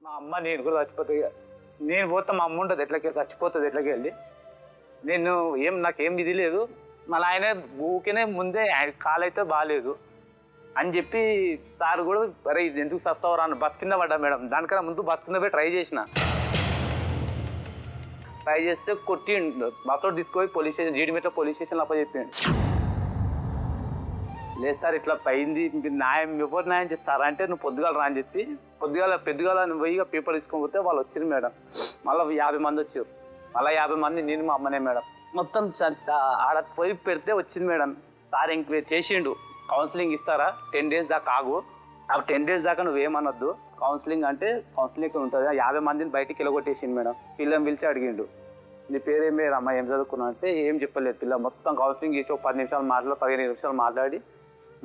మా అమ్మ నేను కూడా చచ్చిపోతే నేను పోతే మా అమ్మ ఉంటుంది ఎట్లకి చచ్చిపోతుంది ఎట్లకి వెళ్ళి నేను నాకేం ఇది లేదు మళ్ళీ ఆయన ఊరికేనే ముందే కాలు అయితే బాగాలేదు అని చెప్పి సార్ కూడా అరే ఇది ఎందుకు సస్తావరా అన్న బస్ కింద పడ్డా మేడం దానికన్నా ముందు బస్ కింద పోయి ట్రై చేస్తే కొట్టిండు బస్సు తీసుకుపోయి పోలీస్ స్టేషన్ జీడిమెట్ల పోలీస్ స్టేషన్లో అప్పచెప్పాడు లేదు సార్ ఇట్లా పైంది న్యాయం ఎవరు న్యాయం చేస్తారా అంటే నువ్వు పొద్దుగాల రా అని చెప్పి పెద్దగాల నువ్వు పోయి పేపర్ తీసుకొని పోతే వాళ్ళు వచ్చింది మేడం మళ్ళీ 50 మంది వచ్చారు మళ్ళీ 50 మంది నేను మా అమ్మనే మేడం మొత్తం ఆడ పోయి పెడితే వచ్చింది మేడం సార్ ఎంక్వైరీ చేసిండు కౌన్సిలింగ్ ఇస్తారా 10 days దాకా ఆగు ఆ 10 days దాకా నువ్వేమనొద్దు కౌన్సిలింగ్ అంటే కౌన్సిలింగ్ ఉంటుంది 50 మందిని బయటికి వెళ్ళగొట్టేసిండు మేడం పిల్లని పిలిచి అడిగిండు నీ పేరేం పేరు అమ్మ ఏం చదువుకున్నా అంటే ఏం చెప్పలేదు పిల్ల మొత్తం కౌన్సిలింగ్ చేసి ఒక 10 నిమిషాలు 15 నిమిషాలు మాట్లాడి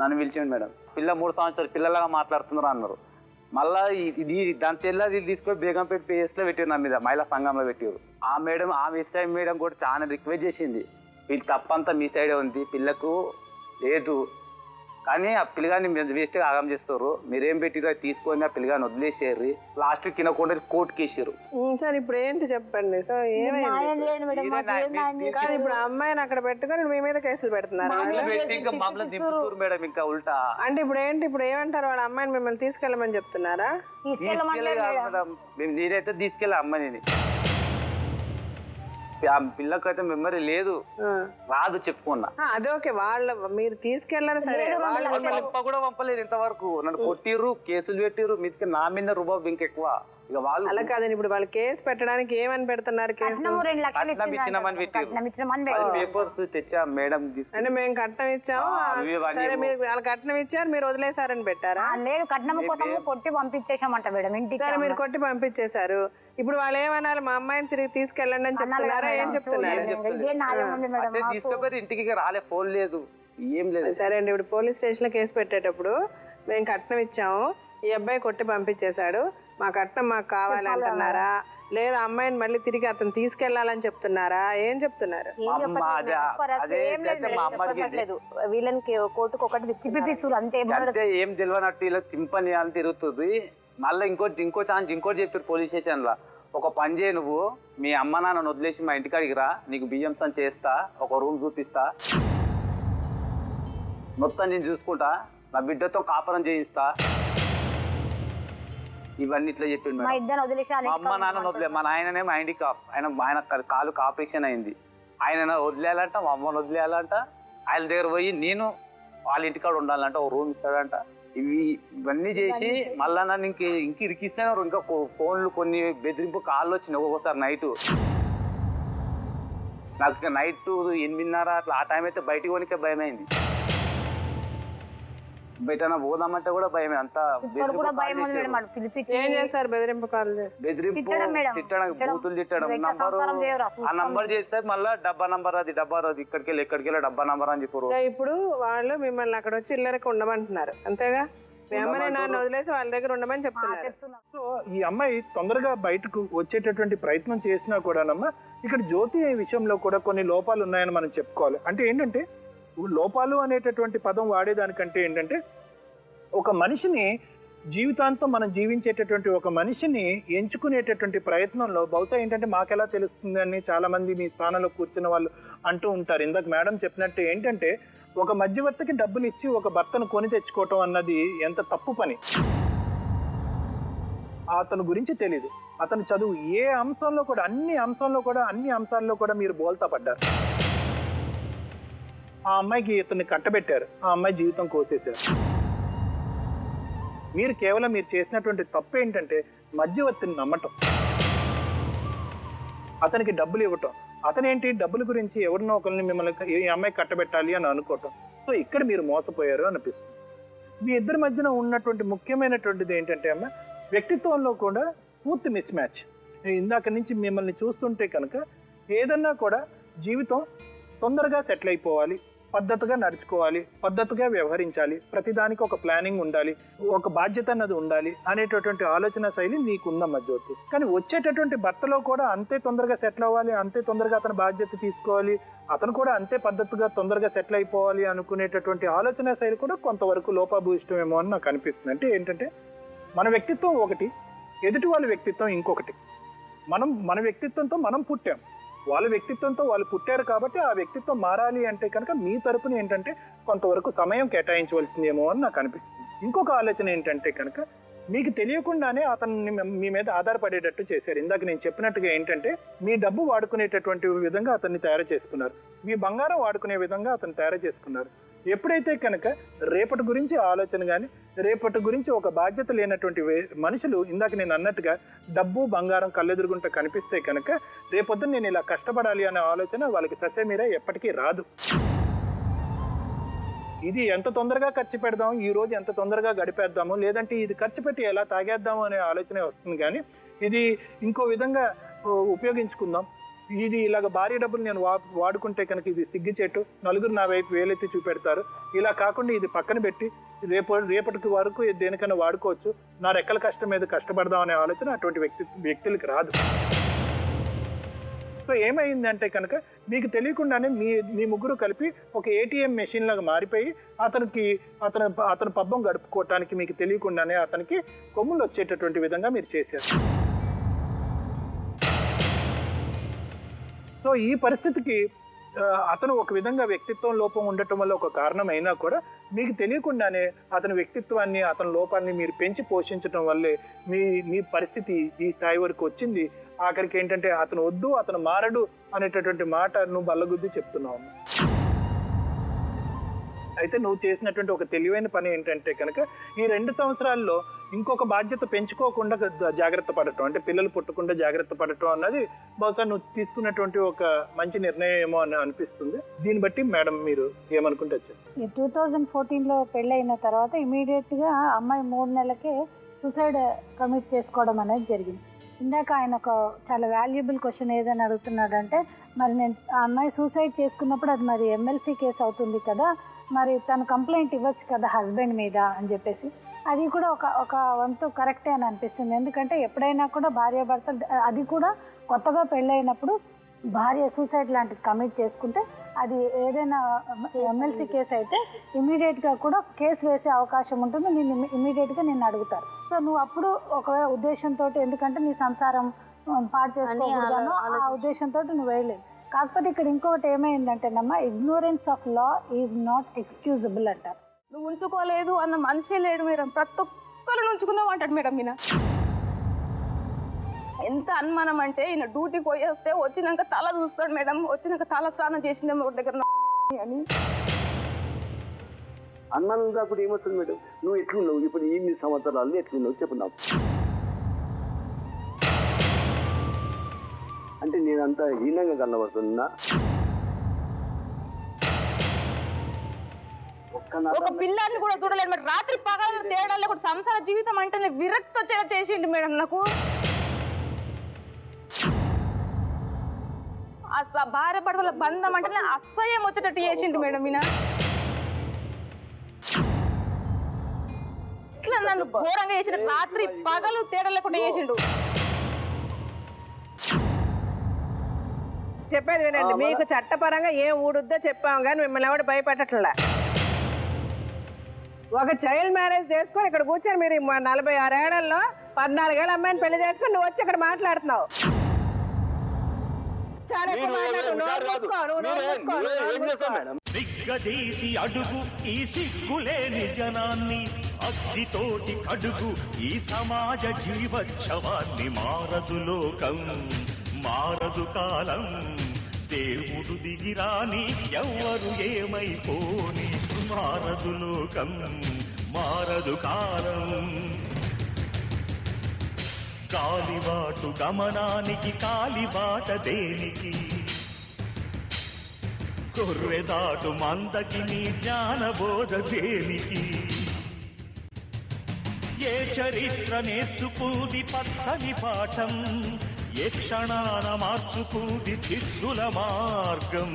నన్ను పిలిచిండు మేడం పిల్ల 3 సంవత్సరాలు పిల్లలాగా మాట్లాడుతున్నారు అన్నారు మళ్ళీ ఇది దాని తెల్లది తీసుకొని బేగంపేట పిఎస్లో పెట్టారు నా మీద మహిళా సంఘంలో పెట్టారు ఆ మేడం ఆ ఎస్ఐ మేడం కూడా చాలా రిక్వెస్ట్ చేసింది వీళ్ళు తప్పంతా మీ సైడే ఉంది పిల్లకు లేదు కానీ ఆ పిల్లగాని వేస్ట్గా ఆగం చేస్తారు మీరేం పెట్టిరో తీసుకొని ఆ పిల్లగాని వదిలేసారు లాస్ట్ కినకుండా కోర్టుకి వేసారు సార్ ఇప్పుడు ఏంటి చెప్పండి సార్ ఏమైంది కాదు ఇప్పుడు అమ్మాయిని అక్కడ పెట్టుకొని మీ మీద కేసులు పెడుతున్నారు ఇంకా మమ్మల్ని దింపుతారు మేడం ఇంకా ఉల్టా అంటే ఇప్పుడు ఏంటి ఇప్పుడు ఏమంటారు వాళ్ళ అమ్మాయిని మిమ్మల్ని తీసుకెళ్ళమని చెప్తున్నారా మేడం నేనైతే తీసుకెళ్ళా అమ్మాయిని ఆ పిల్లకైతే మెమరీ లేదు రాదు చెప్పుకున్నా అదే ఓకే మీరు తీసుకెళ్ళారు సరే కూడా పంపలేదు ఇంతవరకు నన్ను కొట్టిర్రు కేసులు పెట్టిర్రు మీదకి నా మీద రుబాబు ఇంకెక్కువ ఇక వాళ్ళు అలా కాదండి ఇప్పుడు వాళ్ళు కేసు పెట్టడానికి ఏమని పెడుతున్నారు కేసు పేపర్స్ తెచ్చా మేడం అంటే మేము కట్నం ఇచ్చాము సరే మీరు వాళ్ళ కట్నం ఇచ్చారు మీరు వదిలేసారని పెట్టారా లేదు కట్నం కోసం కొట్టి పంపించేసామంట మేడం ఇంటికి సరే మీరు కొట్టి పంపించేశారు ఇప్పుడు వాళ్ళు ఏమన్నారు మా అమ్మాయిని తిరిగి తీసుకెళ్ళండి అని చెప్తున్నారా ఏం చెప్తున్నారు తీసుకుపోయి ఇంటికి రాలే ఫోన్ లేదు ఏం లేదు సరే అండి ఇప్పుడు పోలీస్ స్టేషన్ లో కేసు పెట్టేటప్పుడు మేము కట్నం ఇచ్చాము ఈ అబ్బాయి కొట్టి పంపించేశాడు మా కట్నం మాకు కావాలంటున్నారా లేదా అమ్మాయిని మళ్ళీ తిరిగి అతను తీసుకెళ్లాలని చెప్తున్నారా ఏం చెప్తున్నారు వీళ్ళని కోర్టుకు ఒకటి తిప్పిపిస్తారు అంతే ఏం తెలియనట్టు ఇలా తింపని అని తిరుగుతుంది మళ్ళీ ఇంకో ఛాన్స్ ఇంకోటి చెప్పారు పోలీస్ స్టేషన్ లో ఒక పని చేయ నువ్వు మీ అమ్మ నాన్న వదిలేసి మా ఇంటికాడికి రా నీకు బియ్యం సన్ చేస్తా ఒక రూమ్ చూపిస్తా మొత్తం నేను చూసుకుంటా నా బిడ్డతో కాపురం చేయిస్తా ఇవన్నీ ఇట్లా చెప్పిండు మా అమ్మ నాన్న వదిలే మా నాయననేమో హ్యాండికాప్ ఆయన కాలుకి ఆపరేషన్ అయింది ఆయన వదిలేయాలంట మా అమ్మని వదిలేయాలంట ఆయన దగ్గర పోయి నేను వాళ్ళ ఇంటికాడ ఉండాలంట ఒక రూమ్ ఇస్తాడంట ఇవన్నీ చేసి మళ్ళా నన్ను ఇంక ఇరికిస్తున్నారు ఇంకా ఫోన్లు కొన్ని బెదిరింపు కాళ్ళు వచ్చినాయి ఒక్కొక్కసారి నైట్ నాకు నైట్ 8:30 అట్లా ఆ టైం అయితే బయటికి పోనికే భయమైంది బయట పోదామంటే కూడా భయమే అంతా ఏం చేస్తారు బెదిరింపు కాల్ చేస్తారు బెదిరింపు తిట్టడం బూతులు తిట్టడం ఆ నంబర్ చేస్తే మళ్ళీ డబ్బా నంబర్ అది ఇక్కడికి వెళ్ళి డబ్బా నంబర్ అని చెప్పారు ఇప్పుడు వాళ్ళు మిమ్మల్ని అక్కడ వచ్చి ఇల్లరికి ఉండమంటున్నారు అంతేగా మీ అమ్మని నాన్న వదిలేసి వాళ్ళ దగ్గర ఉండమని చెప్తున్నారు సో ఈ అమ్మాయి తొందరగా బయటకు వచ్చేటటువంటి ప్రయత్నం చేసినా కూడానమ్మా ఇక్కడ జ్యోతి విషయంలో కూడా కొన్ని లోపాలు ఉన్నాయని మనం చెప్పుకోవాలి అంటే ఏంటంటే లోపాలు అనేటటువంటి పదం వాడేదానికంటే ఏంటంటే ఒక మనిషిని జీవితాంతం మనం జీవించేటటువంటి ఒక మనిషిని ఎంచుకునేటటువంటి ప్రయత్నంలో బహుశా ఏంటంటే మాకెలా తెలుస్తుంది అని చాలా మంది మీ స్థానంలో కూర్చున్న వాళ్ళు అంటూ ఉంటారు ఇందాక మేడం చెప్పినట్టు ఏంటంటే ఒక మధ్యవర్తికి డబ్బులు ఇచ్చి ఒక భర్తను కొని తెచ్చుకోవటం అన్నది ఎంత తప్పు పని అతను గురించి తెలీదు అతను చదువు ఏ అంశంలో కూడా అన్ని అంశాల్లో కూడా మీరు బోల్తా పడ్డారు ఆ అమ్మాయికి ఇతన్ని కట్టబెట్టారు ఆ అమ్మాయి జీవితం కోసేశారు మీరు కేవలం మీరు చేసినటువంటి తప్పు ఏంటంటే మధ్యవర్తిని నమ్మటం అతనికి డబ్బులు ఇవ్వటం అతనేంటి డబ్బుల గురించి ఎవరినో ఒకరిని మిమ్మల్ని ఈ అమ్మాయి కట్టబెట్టాలి అని అనుకోవటం సో ఇక్కడ మీరు మోసపోయారు అనిపిస్తుంది మీ ఇద్దరి మధ్యన ఉన్నటువంటి ముఖ్యమైనటువంటిది ఏంటంటే అమ్మ వ్యక్తిత్వంలో కూడా పూర్తి మిస్ మ్యాచ్ ఇందాక నుంచి మిమ్మల్ని చూస్తుంటే కనుక ఏదన్నా కూడా జీవితం తొందరగా సెటిల్ అయిపోవాలి పద్ధతిగా నడుచుకోవాలి పద్ధతిగా వ్యవహరించాలి ప్రతిదానికి ఒక ప్లానింగ్ ఉండాలి ఒక బాధ్యత అన్నది ఉండాలి అనేటటువంటి ఆలోచన శైలి నీకుందమ్మా జ్యోతి కానీ వచ్చేటటువంటి భర్తలో కూడా అంతే తొందరగా సెటిల్ అవ్వాలి అంతే తొందరగా అతను బాధ్యత తీసుకోవాలి అతను కూడా అంతే పద్ధతిగా తొందరగా సెటిల్ అయిపోవాలి అనుకునేటటువంటి ఆలోచన శైలి కూడా కొంతవరకు లోపభూయిష్టమేమో అని నాకు అనిపిస్తుంది అంటే ఏంటంటే మన వ్యక్తిత్వం ఒకటి ఎదుటి వాళ్ళ వ్యక్తిత్వం ఇంకొకటి. మన వ్యక్తిత్వంతో మనం పుట్టాం, వాళ్ళ వ్యక్తిత్వంతో వాళ్ళు పుట్టారు. కాబట్టి ఆ వ్యక్తిత్వం మారాలి అంటే కనుక మీ తరపున ఏంటంటే కొంతవరకు సమయం కేటాయించవలసిందేమో అని నాకు అనిపిస్తుంది. ఇంకొక ఆలోచన ఏంటంటే కనుక మీకు తెలియకుండానే అతన్ని మీ మీద ఆధారపడేటట్టు చేశారు. ఇందాక నేను చెప్పినట్టుగా ఏంటంటే మీ డబ్బు వాడుకునేటటువంటి విధంగా అతన్ని తయారు చేసుకున్నారు, మీ బంగారం వాడుకునే విధంగా అతన్ని తయారు చేసుకున్నారు. ఎప్పుడైతే కనుక రేపటి గురించి ఆలోచన కానీ, రేపటి గురించి ఒక బాధ్యత లేనటువంటి మనుషులు ఇందాక నేను అన్నట్టుగా డబ్బు బంగారం కళ్ళెదురుగుంట కనిపిస్తే కనుక రేపొద్దున నేను ఇలా కష్టపడాలి అనే ఆలోచన వాళ్ళకి ససేమిరా ఎప్పటికీ రాదు. ఇది ఎంత తొందరగా ఖర్చు పెడదాం, ఈ రోజు ఎంత తొందరగా గడిపేద్దాము, లేదంటే ఇది ఖర్చు పెట్టి ఎలా తాగేద్దాము అనే ఆలోచనే వస్తుంది. కానీ ఇది ఇంకో విధంగా ఉపయోగించుకుందాం, ఇది ఇలాగ భారీ డబ్బులు నేను వాడుకుంటే కనుక ఇది సిగ్గుచేటు, నలుగురు నా వైపు వేలెత్తి చూపెడతారు, ఇలా కాకుండా ఇది పక్కన పెట్టి రేపటికి వరకు దేనికైనా వాడుకోవచ్చు, నా రెక్కల కష్టం మీద కష్టపడదాం అనే ఆలోచన అటువంటి వ్యక్తులకి రాదు. సో ఏమైందంటే కనుక మీకు తెలియకుండానే మీ ముగ్గురు కలిపి ఒక ఏటీఎం మెషిన్ లాగా మారిపోయి అతను పబ్బం గడుపుకోవటానికి మీకు తెలియకుండానే అతనికి కొమ్ములు వచ్చేటటువంటి విధంగా మీరు చేశారు. సో ఈ పరిస్థితికి అతను ఒక విధంగా వ్యక్తిత్వం లోపం ఉండటం వల్ల ఒక కారణం అయినా కూడా మీకు తెలియకుండానే అతని వ్యక్తిత్వాన్ని, అతని లోపాన్ని మీరు పెంచి పోషించడం వల్లే మీ పరిస్థితి ఈ స్థాయి వరకు వచ్చింది. ఆఖరికి ఏంటంటే అతను వద్దు, అతను మారడు అనేటటువంటి మాట నువ్వు బల్లగుద్ది చెప్తున్నావు. అయితే నువ్వు చేసినటువంటి ఒక తెలివైన పని ఏంటంటే కనుక ఈ 2 సంవత్సరాల్లో ఇంకొక బాధ్యత పెంచుకోకుండా జాగ్రత్త పడటం, అంటే పిల్లలు పుట్టకుండా జాగ్రత్త పడటం అన్నది బహుశా నువ్వు తీసుకున్నటువంటి ఒక మంచి నిర్ణయం ఏమో అని అనిపిస్తుంది. దీన్ని బట్టి మేడం మీరు ఏమనుకుంటే ఈ 2014లో పెళ్ళైన తర్వాత ఇమీడియట్గా అమ్మాయి 3 నెలలకే సూసైడ్ కమిట్ చేసుకోవడం అనేది జరిగింది. ఇందాక ఆయన ఒక చాలా వాల్యుబుల్ క్వశ్చన్ ఏదని అడుగుతున్నాడంటే, మరి నేను ఆ అమ్మాయి సూసైడ్ చేసుకున్నప్పుడు అది మరి ఎమ్మెల్సీ కేసు అవుతుంది కదా, మరి తను కంప్లైంట్ ఇవ్వచ్చు కదా హస్బెండ్ మీద అని చెప్పేసి, అది కూడా ఒక వంతు కరెక్టే అని అనిపిస్తుంది. ఎందుకంటే ఎప్పుడైనా కూడా భార్యాభర్తలు, అది కూడా కొత్తగా పెళ్ళైనప్పుడు భార్య సూసైడ్ లాంటిది కమిట్ చేసుకుంటే అది ఏదైనా ఎమ్మెల్సీ కేసు అయితే ఇమీడియట్గా కూడా కేసు వేసే అవకాశం ఉంటుంది. ఇమీడియట్గా నిన్ను అడుగుతారు. సో నువ్వు అప్పుడు ఒకవేళ ఉద్దేశంతో, ఎందుకంటే నీ సంసారం పాడు చేసుకోకూడదనో ఆ ఉద్దేశంతో నువ్వు వేయలేదు. కాకపోతే ఇక్కడ ఇంకొకటి ఏమైందంటేనమ్మా, ignorance of law is not excusable అంటారు. నువ్వు ఉంచుకోలేదు అన్న మనిషే లేడు మేడం, ప్రతి ఒక్కరు ఉంచుకున్నావు అంటాడు మేడం. ఈయన ఎంత అనుమానం అంటే ఈయన డ్యూటీ పోయి వస్తే వచ్చినాక తల చూస్తాడు మేడం, వచ్చినాక తల స్నానం చేసిందేమో ఒక దగ్గర అని. అనుమానం కాకుండా ఏమవుతుంది మేడం? నువ్వు ఎట్లున్నావు ఇప్పుడు 8 సంవత్సరాలు ఎట్లున్నావు చెప్పు నాకు. అంటే నేనంత హీనంగా కనబడుతున్నా? ఒక పిల్లాన్ని కూడా చూడలేదు మేడం, రాత్రి పగలు తేడా లేకుండా సంసార జీవితం అంటేనే విరక్తి వచ్చేలా చేసిండు మేడం నాకు. భార్య పడవల బంధం అంటేనే అసహ్యం వచ్చేటట్టు చేసిండు మేడం. ఈయన ఇట్లా నన్ను ఘోరంగా చేసిండు, రాత్రి పగలు తేడా లేకుండా చేసిండు. చెప్పేది వినండి, మీకు చట్టపరంగా ఏం ఊడుద్దో చెప్పాము కానీ మిమ్మల్ని ఎవరు భయపెట్టట్లా. ఒక చైల్డ్ మ్యారేజ్ చేసుకొని ఇక్కడ కూర్చొని మీరు 46 ఏళ్లలో 14 ఏళ్ళ అమ్మాయిని పెళ్లి చేసుకొని నువ్వు వచ్చి ఇక్కడ మాట్లాడుతున్నావు. దిగ్గదీసి అడుగు ఈ సిగ్గులేని జనాన్ని, అగ్నితోటి కడుగు ఈ సమాజ జీవోత్సవాన్ని. మారదు లోకం, మారదు కాలం, దేవుడు దిగిరాని ఎవ్వరు ఏమైపోని. మారదు లోకం, మారదు కాలం, కాలిబాటు గమనానికి కాలిబాట దేనికి, కొర్రెదాటు మందకి నీ జ్ఞానబోధ దేనికి. ఏ చరిత్ర నేర్చుకుంది పచ్చని పాఠం, ఏ క్షణాన మార్చుకుంది చిస్సుల మార్గం.